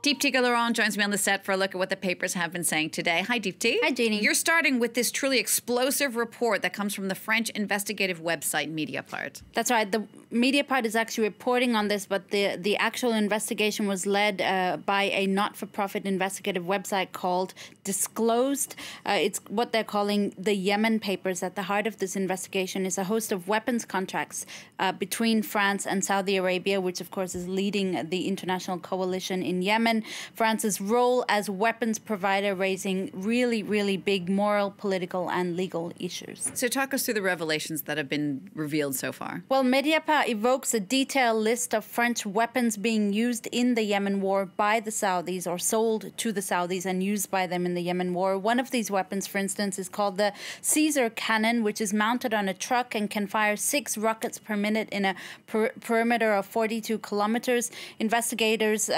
Deepti Laurent joins me on the set for a look at what the papers have been saying today. Hi, Deepti. Hi, Jeannie. You're starting with this truly explosive report that comes from the French investigative website Mediapart. That's right. The Mediapart is actually reporting on this, but the actual investigation was led by a not-for-profit investigative website called Disclosed. It's what they're calling the Yemen Papers. At the heart of this investigation is a host of weapons contracts between France and Saudi Arabia, which, of course, is leading the international coalition in Yemen. France's role as weapons provider, raising really, really big moral, political and legal issues. So talk us through the revelations that have been revealed so far. Well, Mediapart evokes a detailed list of French weapons being used in the Yemen war by the Saudis, or sold to the Saudis and used by them in the Yemen war. One of these weapons, for instance, is called the Caesar cannon, which is mounted on a truck and can fire 6 rockets per minute in a perimeter of 42 kilometers. Investigators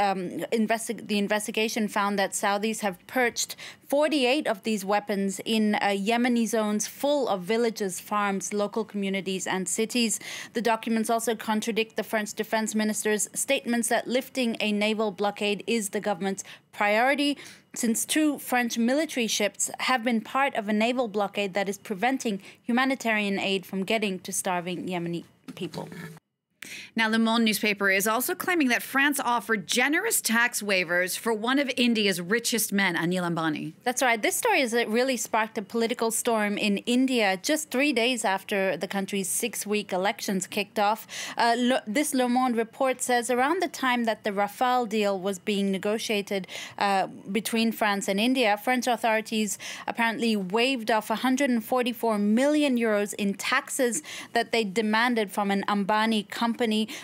the investigation found that Saudis have purchased 48 of these weapons in Yemeni zones full of villages, farms, local communities and cities. The documents also contradict the French defense minister's statements that lifting a naval blockade is the government's priority, since 2 French military ships have been part of a naval blockade that is preventing humanitarian aid from getting to starving Yemeni people. Now, Le Monde newspaper is also claiming that France offered generous tax waivers for one of India's richest men, Anil Ambani. That's right. This story has really sparked a political storm in India just 3 days after the country's 6-week elections kicked off. This Le Monde report says around the time that the Rafale deal was being negotiated between France and India, French authorities apparently waived off 144 million euros in taxes that they demanded from an Ambani company.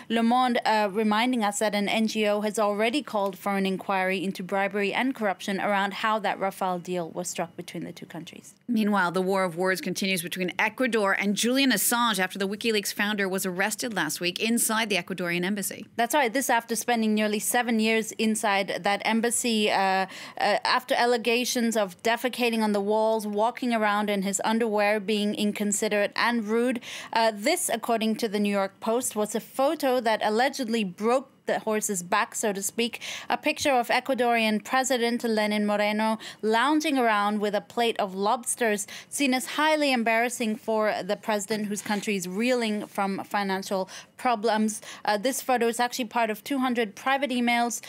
Le Monde reminding us that an NGO has already called for an inquiry into bribery and corruption around how that Rafale deal was struck between the 2 countries. Meanwhile, the war of words continues between Ecuador and Julian Assange after the WikiLeaks founder was arrested last week inside the Ecuadorian embassy. That's right. This after spending nearly 7 years inside that embassy, after allegations of defecating on the walls, walking around in his underwear, being inconsiderate and rude. This, according to the New York Post, was a photo that allegedly broke the horse's back, so to speak. A picture of Ecuadorian President Lenin Moreno lounging around with a plate of lobsters, seen as highly embarrassing for the president, whose country is reeling from financial problems. This photo is actually part of 200 private emails,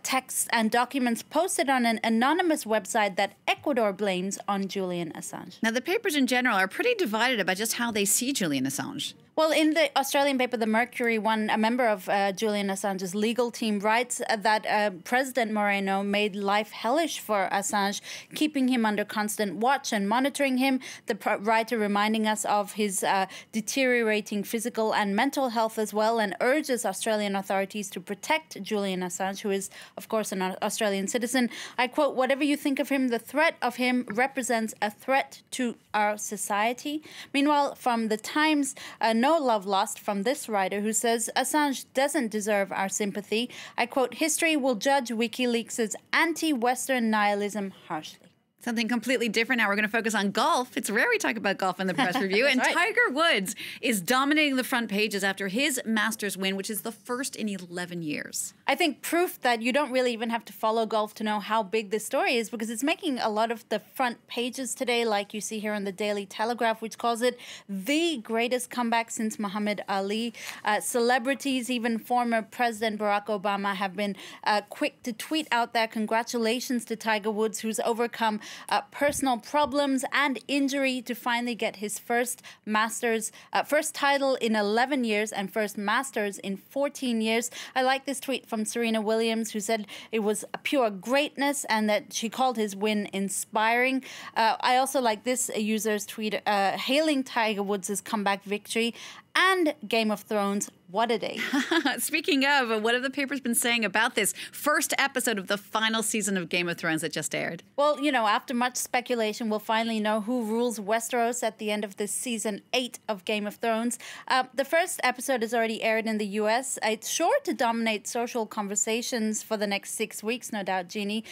texts and documents posted on an anonymous website that Ecuador blames on Julian Assange. Now, the papers in general are pretty divided about just how they see Julian Assange. Well, in the Australian paper, The Mercury, a member of Julian Assange's legal team writes that President Moreno made life hellish for Assange, keeping him under constant watch and monitoring him. The writer reminding us of his deteriorating physical and mental health as well, and urges Australian authorities to protect Julian Assange, who is, of course, an Australian citizen. I quote, "Whatever you think of him, the threat of him represents a threat to our society." Meanwhile, from The Times, no love lost from this writer, who says Assange doesn't deserve our sympathy. I quote, "History will judge WikiLeaks' anti-Western nihilism harshly." Something completely different now. We're going to focus on golf. It's rare we talk about golf in the press review. And right. Tiger Woods is dominating the front pages after his Masters win, which is the first in 11 years. I think proof that you don't really even have to follow golf to know how big this story is, because it's making a lot of the front pages today, like you see here on the Daily Telegraph, which calls it the greatest comeback since Muhammad Ali. Celebrities, even former President Barack Obama, have been quick to tweet out their congratulations to Tiger Woods, who's overcome personal problems and injury to finally get his first Masters, first title in 11 years and first Masters in 14 years. I like this tweet from Serena Williams, who said it was a pure greatness and that she called his win inspiring. I also like this user's tweet hailing Tiger Woods' comeback victory. And Game of Thrones, what a day. Speaking of, what have the papers been saying about this first episode of the final season of Game of Thrones that just aired? Well, you know, after much speculation, we'll finally know who rules Westeros at the end of this season 8 of Game of Thrones. The first episode is already aired in the US. It's sure to dominate social conversations for the next 6 weeks, no doubt, Jeannie.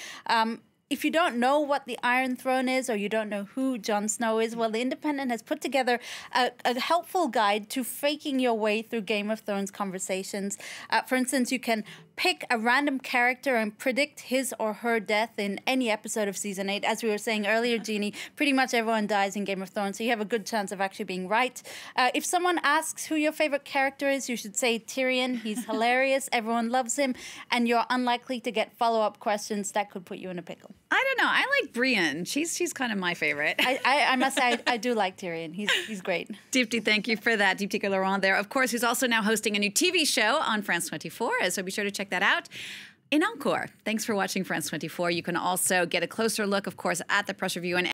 If you don't know what the Iron Throne is, or you don't know who Jon Snow is, well, The Independent has put together a helpful guide to faking your way through Game of Thrones conversations. For instance, you can pick a random character and predict his or her death in any episode of season 8. As we were saying earlier, Jeannie, pretty much everyone dies in Game of Thrones, so you have a good chance of actually being right. If someone asks who your favorite character is, you should say Tyrion. He's hilarious. Everyone loves him. And you're unlikely to get follow-up questions that could put you in a pickle. I don't know. I like Brienne. She's kind of my favorite. I must say, I do like Tyrion. He's great. Deepti, thank you for that. Deepti Laurent there, of course, who's also now hosting a new TV show on France 24, so be sure to check that out. In Encore. Thanks for watching France 24. You can also get a closer look, of course, at the press review and